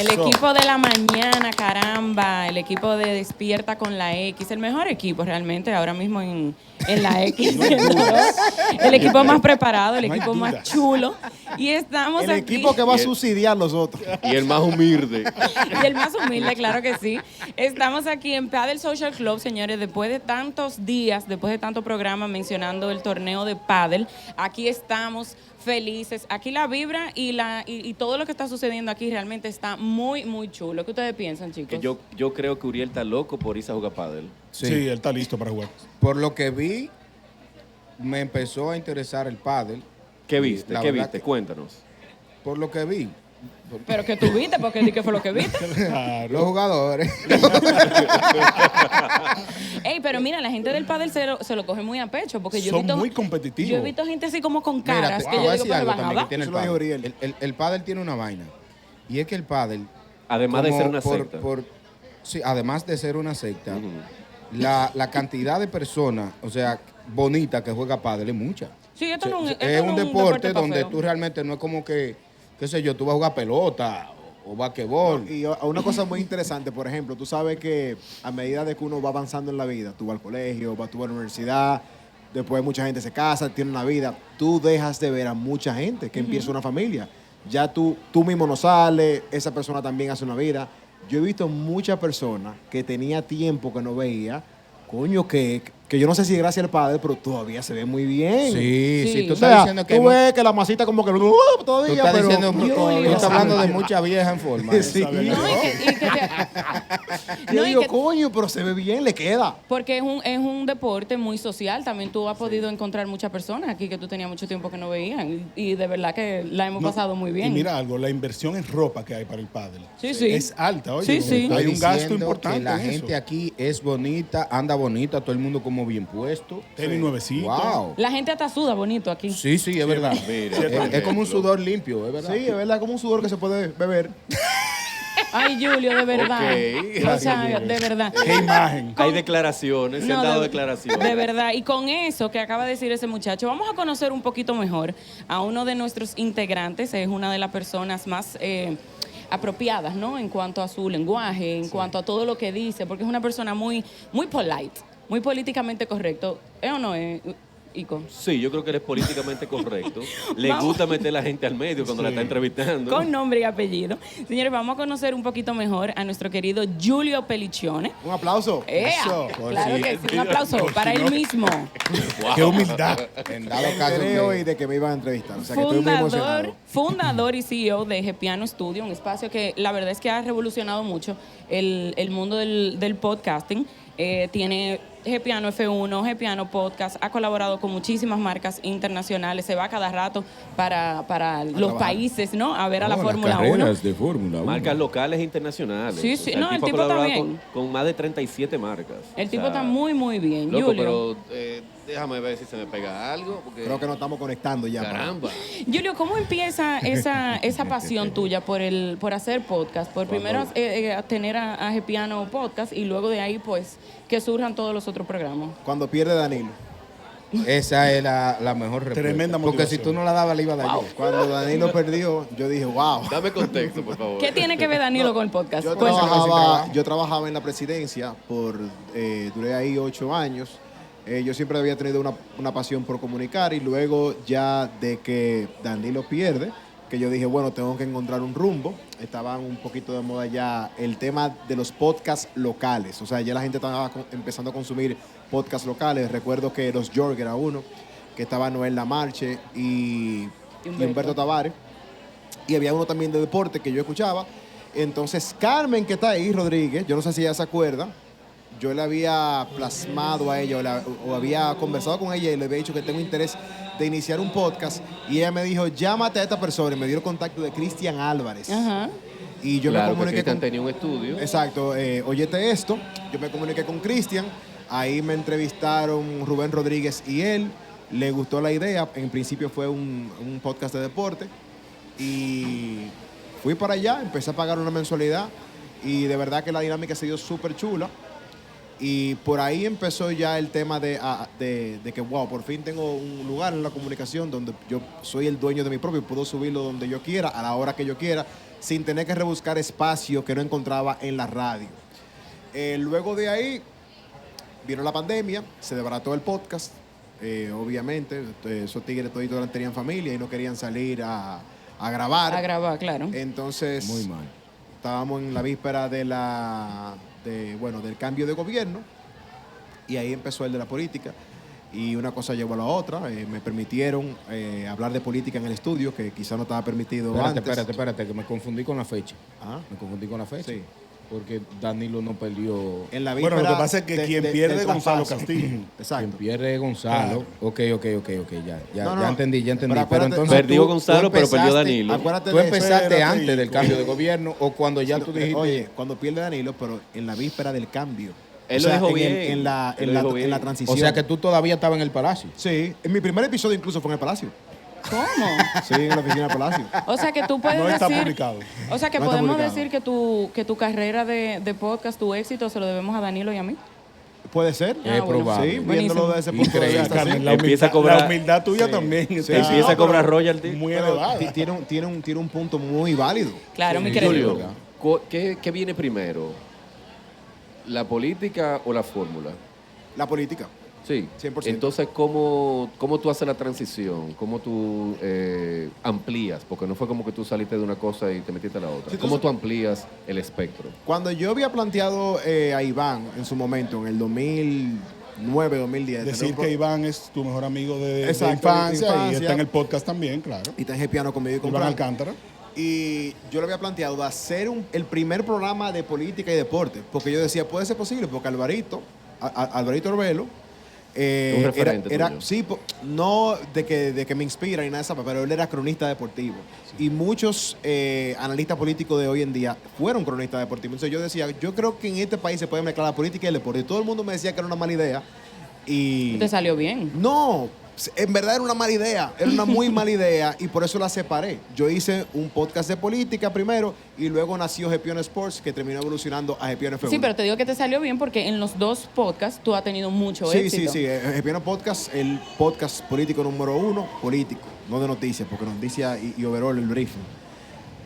El equipo de la mañana, caramba, el equipo de Despierta con la X, el mejor equipo realmente ahora mismo en la X. El equipo más preparado, el equipo más chulo. Y estamos el aquí. equipo que va a subsidiar los otros. Y el más humilde. Y el más humilde, claro que sí. Estamos aquí en Padel Social Club, señores, después de tantos días, después de tanto programa mencionando el torneo de pádel, aquí estamos felices. Aquí la vibra y todo lo que está sucediendo aquí realmente está muy, muy chulo. ¿Qué ustedes piensan, chicos? Que yo creo que Uriel está loco por irse a jugar pádel. Sí. Sí, él está listo para jugar. Por lo que vi, me empezó a interesar el pádel. ¿Qué viste? La ¿Qué verdad viste? que- Cuéntanos. Por lo que vi. Pero que tú viste, porque di que fue lo que viste. Los jugadores. Ey, pero mira, la gente del pádel se lo coge muy a pecho, porque yo he Son visto, muy competitivos. yo he visto gente así como con Mira, caras, te que voy yo a digo, decir pero algo van a también que dar. tiene el Eso lo dijo pádel. Uriel. El pádel tiene una vaina. Y es que el pádel, Además de como ser una secta. sí, además de ser una secta, Ujú. la cantidad de personas, o sea, bonitas que juega pádel es mucha. Sí, esto no Es esto no un deporte pa' donde feo. tú realmente no es como que, qué sé yo, tú vas a jugar pelota o basquetbol. Y una cosa muy interesante, por ejemplo, tú sabes que a medida de que uno va avanzando en la vida, tú vas al colegio, tú vas a la universidad, después mucha gente se casa, tiene una vida, tú dejas de ver a mucha gente que empieza una familia. Ya tú mismo no sales, esa persona también hace una vida. Yo he visto muchas personas que tenía tiempo que no veía, coño, que yo no sé si es gracias al padre, pero todavía se ve muy bien. Sí, Sí. sí, tú O estás sea, diciendo que tú ves que la masita como que todavía, tú estás pero diciendo, todavía tú estás se ve hablando de bien. mucha vieja en forma. Sí. No, y que Yo no, y digo, que- coño, pero se ve bien, le queda. porque es un deporte muy social. También tú has podido encontrar muchas personas aquí que tú tenías mucho tiempo que no veían. Y de verdad que la hemos No, pasado muy bien. Y mira algo, la inversión en ropa que hay para el pádel Sí, sí. es alta, oye. Sí, sí. Hay Estoy un gasto diciendo importante que la en gente eso. aquí es bonita, anda bonita, todo el mundo como bien puesto. Tenis nuevecitos. Wow. La gente hasta suda bonito aquí. Sí, sí, es verdad. Mira, Es como un sudor limpio, es verdad. Sí, es verdad, como un sudor que se puede beber. Ay, Julio, de verdad. Ok. O sea, de verdad. Qué imagen. Hay declaraciones, se No, han dado de declaraciones. verdad. Y con eso que acaba de decir ese muchacho, vamos a conocer un poquito mejor a uno de nuestros integrantes. Es una de las personas más apropiadas, ¿no? En cuanto a su lenguaje, en cuanto a todo lo que dice, porque es una persona muy, muy polite, muy políticamente correcto. ¿Es o no es, Ico? Sí, yo creo que él es políticamente correcto. Le Vamos. gusta meter a la gente al medio cuando la está entrevistando. Con nombre y apellido. Señores, vamos a conocer un poquito mejor a nuestro querido Julio Pelliccione. Un aplauso. ¡Ea! Eso. Claro que sí, un aplauso para él mismo. Wow. Qué humildad. En Me dado caso enteré que- hoy de que me iban a entrevistar, o sea que estoy muy emocionado. Fundador y CEO de Gepiano Studio, un espacio que la verdad es que ha revolucionado mucho el mundo del podcasting. Tiene Gepiano F1, Gepiano Podcast, ha colaborado con muchísimas marcas internacionales, se va cada rato para los trabajar. países, ¿no? A ver a la las Fórmula 1. carreras de Fórmula 1. Marcas locales e internacionales. Sí, sí. No, el el tipo ha tipo colaborado está bien. con más de 37 marcas. El O tipo sea, está muy, muy bien. Loco, Julio. pero déjame ver si se me pega algo. Porque, Creo que nos estamos conectando ya. caramba. Julio, ¿cómo empieza esa pasión tuya por hacer podcast? Por primero tener a Gepiano Podcast y luego de ahí, pues, que surjan todos los otros programas. Cuando pierde Danilo. Esa es la mejor respuesta. Tremenda Porque si motivación. tú no la dabas, le iba a dar yo. Cuando Danilo perdió, yo dije, wow. Dame contexto, por favor. ¿Qué tiene que ver Danilo con el podcast? Yo Cuéntame. trabajaba en la presidencia, duré ahí 8 años. Yo siempre había tenido una pasión por comunicar y luego ya de que Danilo pierde, que yo dije, bueno, tengo que encontrar un rumbo. Estaba un poquito de moda ya el tema de los podcasts locales. O sea, ya la gente estaba empezando a consumir podcasts locales. Recuerdo que Los York era uno, que estaba Noel Lamarche y Humberto Tavares. Y había uno también de deporte que yo escuchaba. Entonces, Carmen, que está ahí, Rodríguez, yo no sé si ella se acuerda, yo le había plasmado a ella o había conversado con ella y le había dicho que tengo interés de iniciar un podcast y ella me dijo, llámate a esta persona y me dio el contacto de Cristian Álvarez. Ajá. Y yo Claro, me comuniqué que Cristian con... tenía un estudio. Exacto, óyete esto, yo me comuniqué con Cristian, ahí me entrevistaron Rubén Rodríguez y él, le gustó la idea, en principio fue un podcast de deporte y fui para allá, empecé a pagar una mensualidad y de verdad que la dinámica se dio súper chula. Y por ahí empezó ya el tema de que, wow, por fin tengo un lugar en la comunicación donde yo soy el dueño de mi propio, puedo subirlo donde yo quiera, a la hora que yo quiera. sin tener que rebuscar espacio que no encontraba en la radio. Luego de ahí, vino la pandemia, se desbarató el podcast, obviamente, esos tigres toditos tenían familia y no querían salir a grabar. A grabar, claro. Entonces, Muy mal. estábamos en la víspera del cambio de gobierno y ahí empezó el de la política y una cosa llevó a la otra. Me permitieron hablar de política en el estudio, que quizá no estaba permitido antes. Espérate, que me confundí con la fecha. Ah. Me confundí con la fecha. Sí. Porque Danilo no perdió. En la Bueno, lo víspera que pasa es que quien del pierde es Gonzalo traspaso. Castillo. Quien Exacto. pierde es Gonzalo. Claro. Ok, ya. No, no, Ya entendí. pero Pero acuérdate- entonces Perdió tú Gonzalo, pero perdió empezaste- Danilo. Acuérdate ¿Tú de eso. empezaste Espérate, antes del hijo. cambio de gobierno o cuando ya tú dijiste? Oye, cuando pierde Danilo, pero en la víspera del cambio. Él lo dijo en bien. En la, Él en lo la, dijo bien. en la transición. O sea que tú todavía estabas en el Palacio. Sí, en mi primer episodio incluso fue en el Palacio. ¿Cómo? Sí, en la oficina del Palacio. O sea que tú puedes No está decir, publicado. o sea que No está podemos publicado. decir que tu carrera de podcast, tu éxito, se lo debemos a Danilo y a mí. Puede ser. Ah, bueno. probable. Sí, Buenísimo. viéndolo desde ese punto de Increíble. vista. Carmen, sí. la Empieza a humildad, cobrar- la humildad tuya Sí. también Sí, está empieza a cobrar pero- royalty. muy Pero elevada. tiene un punto muy válido. Claro, mi Sí, querido. Julio. ¿Qué viene primero? ¿La política o la fórmula? La política. Sí. 100%. Entonces, ¿cómo tú haces la transición? ¿Cómo tú amplías? Porque no fue como que tú saliste de una cosa y te metiste a la otra. Sí, ¿Cómo tú- tú amplías el espectro? Cuando yo había planteado a Iván en su momento, en el 2009, 2010. Decir que Iván es tu mejor amigo de Exacto, infancia, de y infancia. está en el podcast también, claro. Y está en piano conmigo y con Iván Fran. Alcántara. Y yo le había planteado de hacer el primer programa de política y deporte, porque yo decía, puede ser posible, porque Alvarito Orbelo, Un referente era tuyo. sí, no de que me inspira ni nada de eso, pero él era cronista deportivo. Y muchos analistas políticos de hoy en día fueron cronistas deportivos. Entonces yo decía, yo creo que en este país se puede mezclar la política y el deporte. Y todo el mundo me decía que era una mala idea. Y Te salió bien. no, en verdad era una mala idea, era una muy mala idea y por eso la separé. Yo hice un podcast de política primero y luego nació Gepion Sports, que terminó evolucionando a Gepion F1. Sí, pero te digo que te salió bien porque en los dos podcasts tú has tenido mucho Sí, éxito. sí. Gepion Podcast, el podcast político número 1, político, no de noticias, porque noticias y overall el briefing.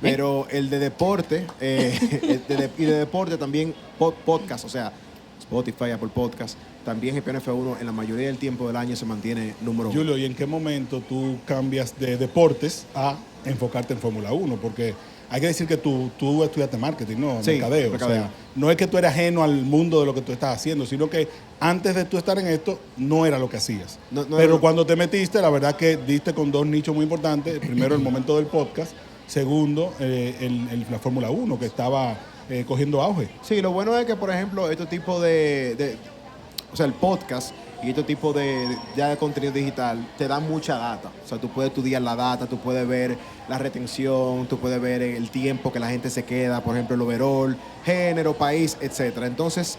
Pero el de deporte, y de deporte también podcast, o sea, Spotify, Apple Podcast, también Gepion F1 en la mayoría del tiempo del año se mantiene número 1. Julio, ¿y en qué momento tú cambias de deportes a enfocarte en Fórmula 1? Porque hay que decir que tú estudiaste marketing, ¿no? Sí, Mercadeo. mercadeo. O sea, no es que tú eres ajeno al mundo de lo que tú estás haciendo, sino que antes de tú estar en esto, no era lo que hacías. No Pero era- cuando te metiste, la verdad que diste con dos nichos muy importantes. Primero, el momento del podcast. Segundo, la Fórmula 1, que estaba cogiendo auge. Sí, lo bueno es que, por ejemplo, este tipo o sea, el podcast y este tipo de contenido digital te da mucha data. O sea, tú puedes estudiar la data, tú puedes ver la retención, tú puedes ver el tiempo que la gente se queda, por ejemplo, el overall, género, país, etcétera. Entonces,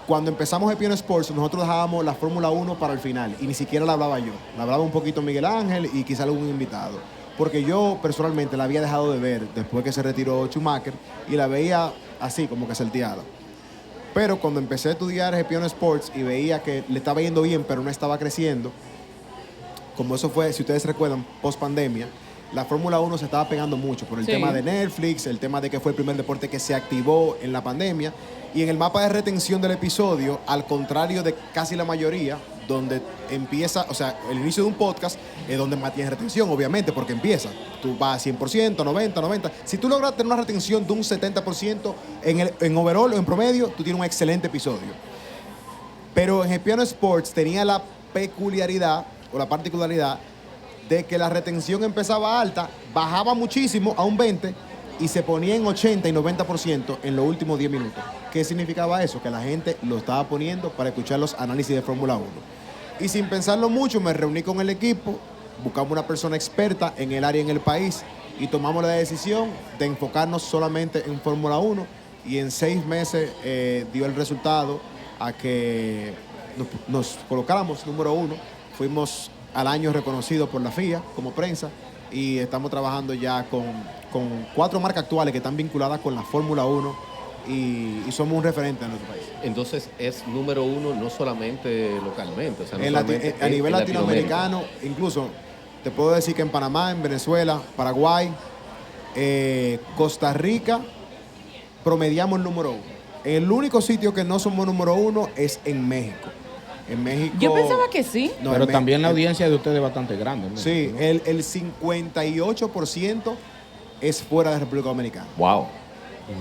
cuando empezamos Gepion Sports, nosotros dejábamos la Fórmula 1 para el final y ni siquiera la hablaba yo. La hablaba un poquito Miguel Ángel y quizá algún invitado. Porque yo personalmente la había dejado de ver después que se retiró Schumacher y la veía así, como que salteada. Pero cuando empecé a estudiar Gepion Sports y veía que le estaba yendo bien, pero no estaba creciendo, como eso fue, si ustedes recuerdan, post pandemia, la Fórmula 1 se estaba pegando mucho por el Sí. tema de Netflix, el tema de que fue el primer deporte que se activó en la pandemia. Y en el mapa de retención del episodio, al contrario de casi la mayoría, donde empieza, o sea, el inicio de un podcast es donde más tienes retención, obviamente, porque empieza. Tú vas a 100%, 90%. Si tú logras tener una retención de un 70% en overall o en promedio, tú tienes un excelente episodio. Pero en Gepion Sports tenía la peculiaridad o la particularidad de que la retención empezaba alta, bajaba muchísimo a un 20% y se ponía en 80 y 90% en los últimos 10 minutos. ¿Qué significaba eso? Que la gente lo estaba poniendo para escuchar los análisis de Fórmula 1. Y sin pensarlo mucho, me reuní con el equipo, buscamos una persona experta en el área en el país y tomamos la decisión de enfocarnos solamente en Fórmula 1 y en 6 meses dio el resultado a que nos colocáramos número 1. Fuimos al año reconocidos por la FIA como prensa y estamos trabajando ya con 4 marcas actuales que están vinculadas con la Fórmula 1 y somos un referente en nuestro país. Entonces es número 1 no solamente localmente, o sea, no A solamente nivel en Latinoamérica. latinoamericano, incluso te puedo decir que en Panamá, en Venezuela, Paraguay, Costa Rica promediamos el número 1. El único sitio que no somos número 1 es en México. En México. Yo pensaba que sí. No, Pero en también la México- audiencia de ustedes es bastante grande, ¿no? Sí, el 58% es fuera de República Dominicana. Wow.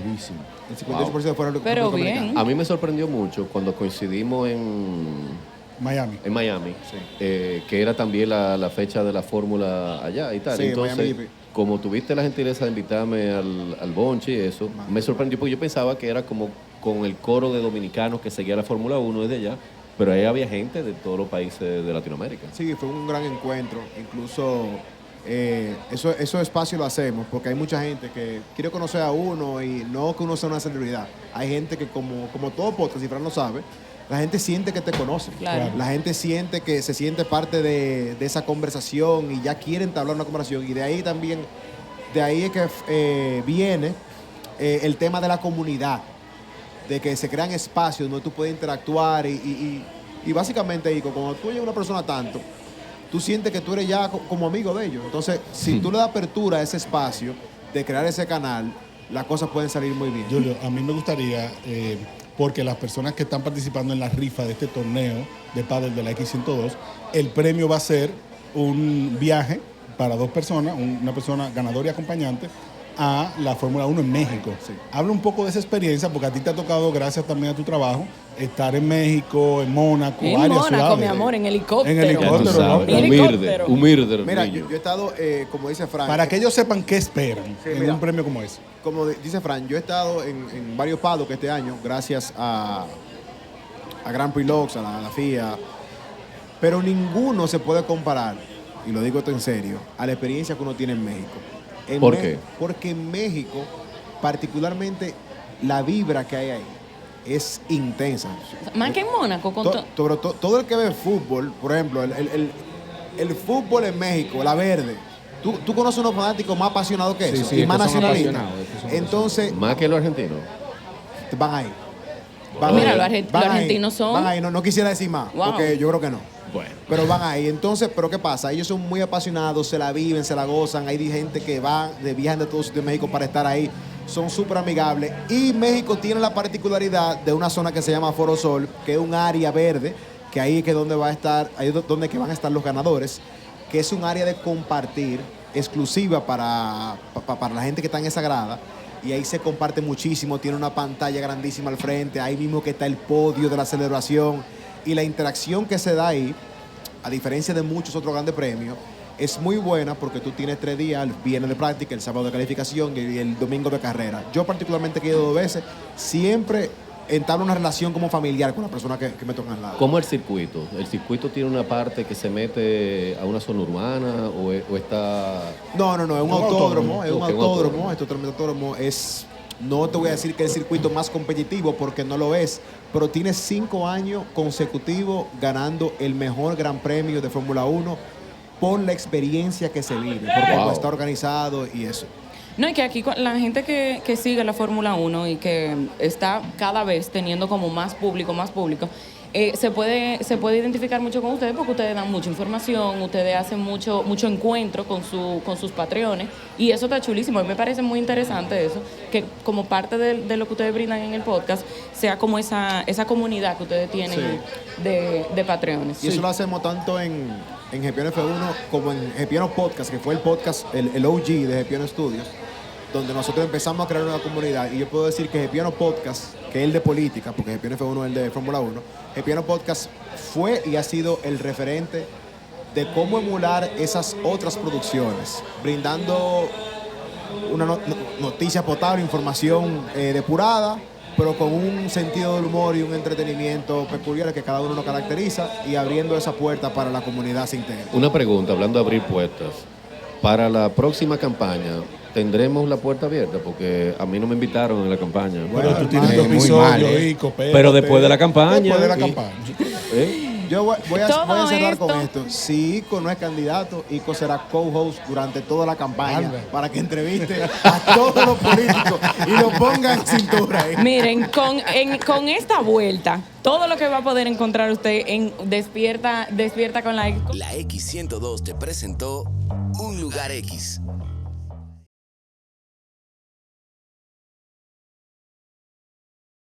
Durísimo. El 58% es fuera de Pero República bien. Dominicana. A mí me sorprendió mucho cuando coincidimos Miami. en Miami, Sí. que era también la fecha de la fórmula allá y tal. Sí, Entonces, Miami GP. como tuviste la gentileza de invitarme al bonche y eso, me sorprendió porque yo pensaba que era como con el coro de dominicanos que seguía la Fórmula 1 desde allá, pero ahí había gente de todos los países de Latinoamérica. Sí, fue un gran encuentro. Incluso esos espacios lo hacemos porque hay mucha gente que quiere conocer a uno y no que uno sea una celebridad. Hay gente que como todo podcast, si Fran lo sabe, la gente siente que te conoce. Claro. La gente siente que se siente parte de esa conversación y ya quieren entablar una conversación. Y de ahí también, de ahí es que viene el tema de la comunidad, de que se crean espacios donde tú puedes interactuar y básicamente, Ico, cuando tú oyes a una persona tanto, tú sientes que tú eres ya como amigo de ellos. Entonces, si tú le das apertura a ese espacio de crear ese canal, las cosas pueden salir muy bien. Julio, a mí me gustaría, porque las personas que están participando en la rifa de este torneo de pádel de la X102, el premio va a ser un viaje para 2 personas, una persona ganadora y acompañante, a la Fórmula 1 en México. Sí. Habla un poco de esa experiencia, porque a ti te ha tocado, gracias también a tu trabajo, estar en México, en Mónaco, En varias Mónaco, ciudades. mi amor, en helicóptero. En helicóptero, Ya tú ¿no? sabes, En helicóptero. humilde, Mira, niño. yo he estado, como dice Fran, Para que ellos sepan qué esperan Sí, en mira. un premio como ese. como dice Fran, yo he estado en varios paddocks este año, gracias a Grand Prix Lux, a la FIA, pero ninguno se puede comparar, y lo digo esto en serio, a la experiencia que uno tiene en México. ¿Por qué? Porque en México, particularmente, la vibra que hay ahí es intensa. Más que en Mónaco. Todo el que ve fútbol, por ejemplo, el fútbol en México, la verde, tú conoces unos fanáticos más apasionados que Sí, eso, sí, y es más que son nacionalistas. apasionados, es que son Entonces, Más que los argentinos. van ahí. Mira, los van ahí, argentinos son- Van ahí, no quisiera decir más, Wow. porque yo creo que no. Bueno. Pero van ahí. Entonces, ¿pero qué pasa? Ellos son muy apasionados, se la viven, se la gozan. Hay gente que viajan de todos sitios de México para estar ahí. Son súper amigables. Y México tiene la particularidad de una zona que se llama Foro Sol, que es un área verde, que ahí es que donde va a estar, ahí es donde que van a estar los ganadores, que es un área de compartir exclusiva para la gente que está en esa grada. Y ahí se comparte muchísimo, tiene una pantalla grandísima al frente, ahí mismo que está el podio de la celebración. Y la interacción que se da ahí, a diferencia de muchos otros grandes premios, es muy buena porque tú tienes 3 días, el viernes de práctica, el sábado de calificación y el domingo de carrera. Yo particularmente que he ido 2 veces, siempre entablo una relación como familiar con la persona que me toca al lado. ¿Cómo el circuito? ¿El circuito tiene una parte que se mete a una zona urbana o está...? No, es un autódromo, es un Ok, un autódromo, autódromo. es totalmente autódromo. No te voy a decir que es el circuito más competitivo porque no lo es, pero tiene 5 años consecutivos ganando el mejor gran premio de Fórmula 1 por la experiencia que se vive, porque Wow. está organizado y eso. No, y que aquí la gente que sigue la Fórmula 1 y que está cada vez teniendo como más público, se puede identificar mucho con ustedes porque ustedes dan mucha información, ustedes hacen mucho encuentro con sus patreones y eso está chulísimo. A mí me parece muy interesante eso, que como parte de lo que ustedes brindan en el podcast sea como esa comunidad que ustedes tienen de patreones. Y eso lo hacemos tanto en Gepiano F1 como en Gepiano Podcast, que fue el podcast, el OG de Gepiano Studios, donde nosotros empezamos a crear una comunidad. Y yo puedo decir que Gepiano Podcast, que es el de política, porque Gepiano F1 es el de Fórmula 1, Gepiano Podcast fue y ha sido el referente de cómo emular esas otras producciones, brindando una noticia potable, información depurada, pero con un sentido del humor y un entretenimiento peculiar que cada uno nos caracteriza y abriendo esa puerta para la comunidad se integre. Una pregunta, hablando de abrir puertas. Para la próxima campaña, ¿tendremos la puerta abierta? Porque a mí no me invitaron en la campaña. Pero tú tienes tu muy episodio, mal, Ico, Pero después de la campaña. Después de la y- campaña. ¿Eh? Yo voy a Todo cerrar esto. con esto. Si Ico no es candidato, Ico será co-host durante toda la campaña Anda. para que entreviste a todos los políticos y lo ponga en cintura. Miren, con esta vuelta, todo lo que va a poder encontrar usted en Despierta con la X. La X102 te presentó Un Lugar X.